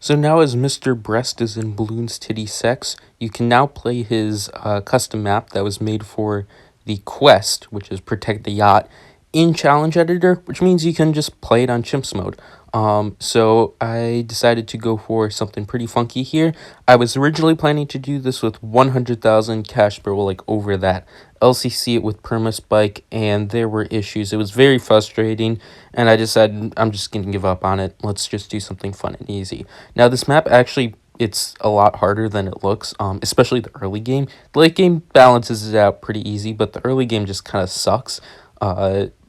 So now as Mr. Breast is in Bloons TD sex, you can now play his custom map that was made for the quest, which is Protect the Yacht, in Challenge Editor, which means you can just play it on Chimps mode. So I decided to go for something pretty funky here. I was originally planning to do this with 100,000 cash, but like over that. LCC it with permaspike, and there were issues. It was very frustrating, and I decided I'm just gonna give up on it. Let's just do something fun and easy. Now this map actually, it's a lot harder than it looks, especially the early game. The late game balances it out pretty easy, but the early game just kind of sucks.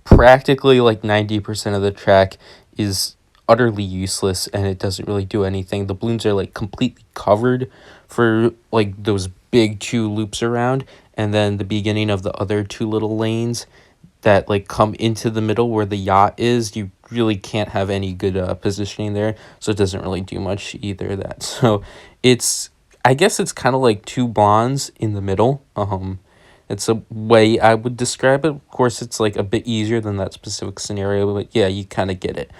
Practically like 90% of the track is utterly useless, and it doesn't really do anything. The balloons are like completely covered for like those big two loops around, and then the beginning of the other two little lanes that like come into the middle where the yacht is, you really can't have any good positioning there, so it doesn't really do much either of that. So it's, I guess it's kind of like two bonds in the middle. It's a way I would describe it. Of course, it's like a bit easier than that specific scenario, but yeah, you kind of get it.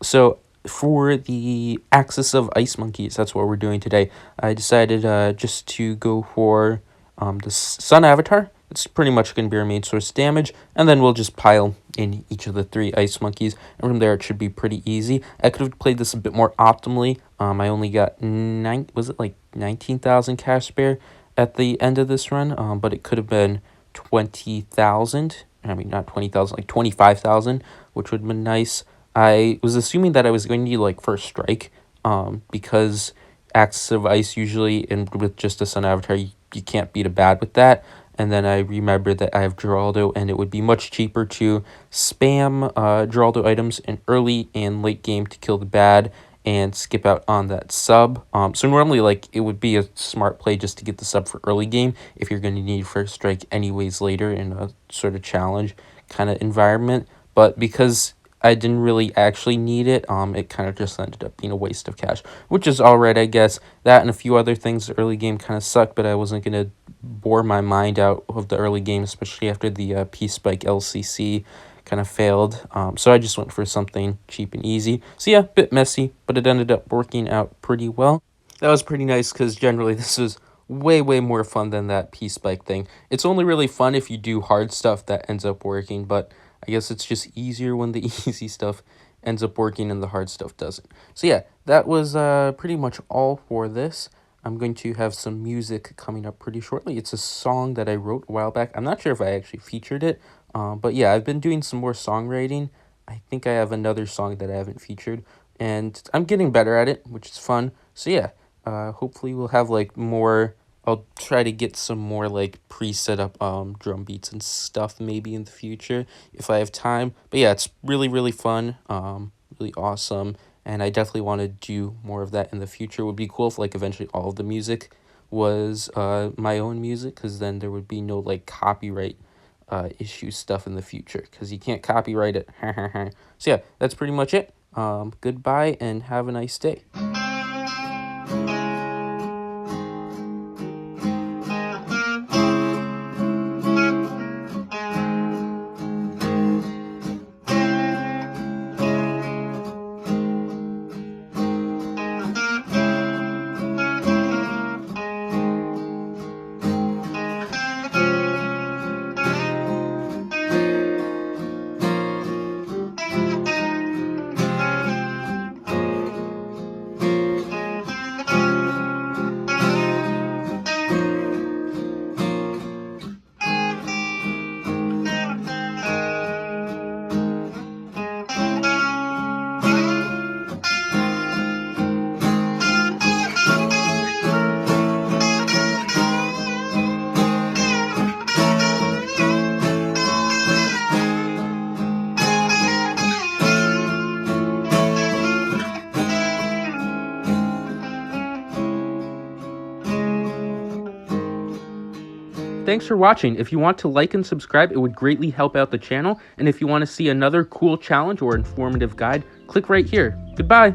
So for the axis of ice monkeys, that's what we're doing today. I decided just to go for the sun avatar. It's pretty much going to be our main source damage, and then we'll just pile in each of the three ice monkeys, and from there it should be pretty easy. I could have played this a bit more optimally. I only got 19,000 cash spare at the end of this run, but it could have been 20,000. I mean, not 20,000, like 25,000, which would have been nice. I was assuming that I was going to need like first strike, because axis of ice usually, and with just a sun avatar, you can't beat a bad with that. And then I remembered that I have Geraldo, and it would be much cheaper to spam Geraldo items in early and late game to kill the bad and skip out on that sub. So normally, like, it would be a smart play just to get the sub for early game if you're going to need first strike anyways later in a sort of challenge kind of environment. But because I didn't really actually need it, it kind of just ended up being a waste of cash, which is alright, I guess. That and a few other things, the early game kind of sucked, but I wasn't going to bore my mind out of the early game, especially after the P-Spike LCC kind of failed. So I just went for something cheap and easy. So yeah, a bit messy, but it ended up working out pretty well. That was pretty nice, because generally this was way more fun than that P-Spike thing. It's only really fun if you do hard stuff that ends up working, but I guess it's just easier when the easy stuff ends up working and the hard stuff doesn't. So yeah, that was pretty much all for this. I'm going to have some music coming up pretty shortly. It's a song that I wrote a while back. I'm not sure if I actually featured it, but yeah, I've been doing some more songwriting. I think I have another song that I haven't featured, and I'm getting better at it, which is fun. So yeah, hopefully we'll have like more. I'll try to get some more like pre-set up drum beats and stuff maybe in the future if I have time. But yeah, it's really fun, really awesome, and I definitely want to do more of that in the future. It would be cool if like eventually all of the music was my own music, because then there would be no like copyright issue stuff in the future, because you can't copyright it. So yeah, that's pretty much it. Goodbye and have a nice day. Thanks for watching. If you want to like and subscribe, it would greatly help out the channel. And if you want to see another cool challenge or informative guide, click right here. Goodbye.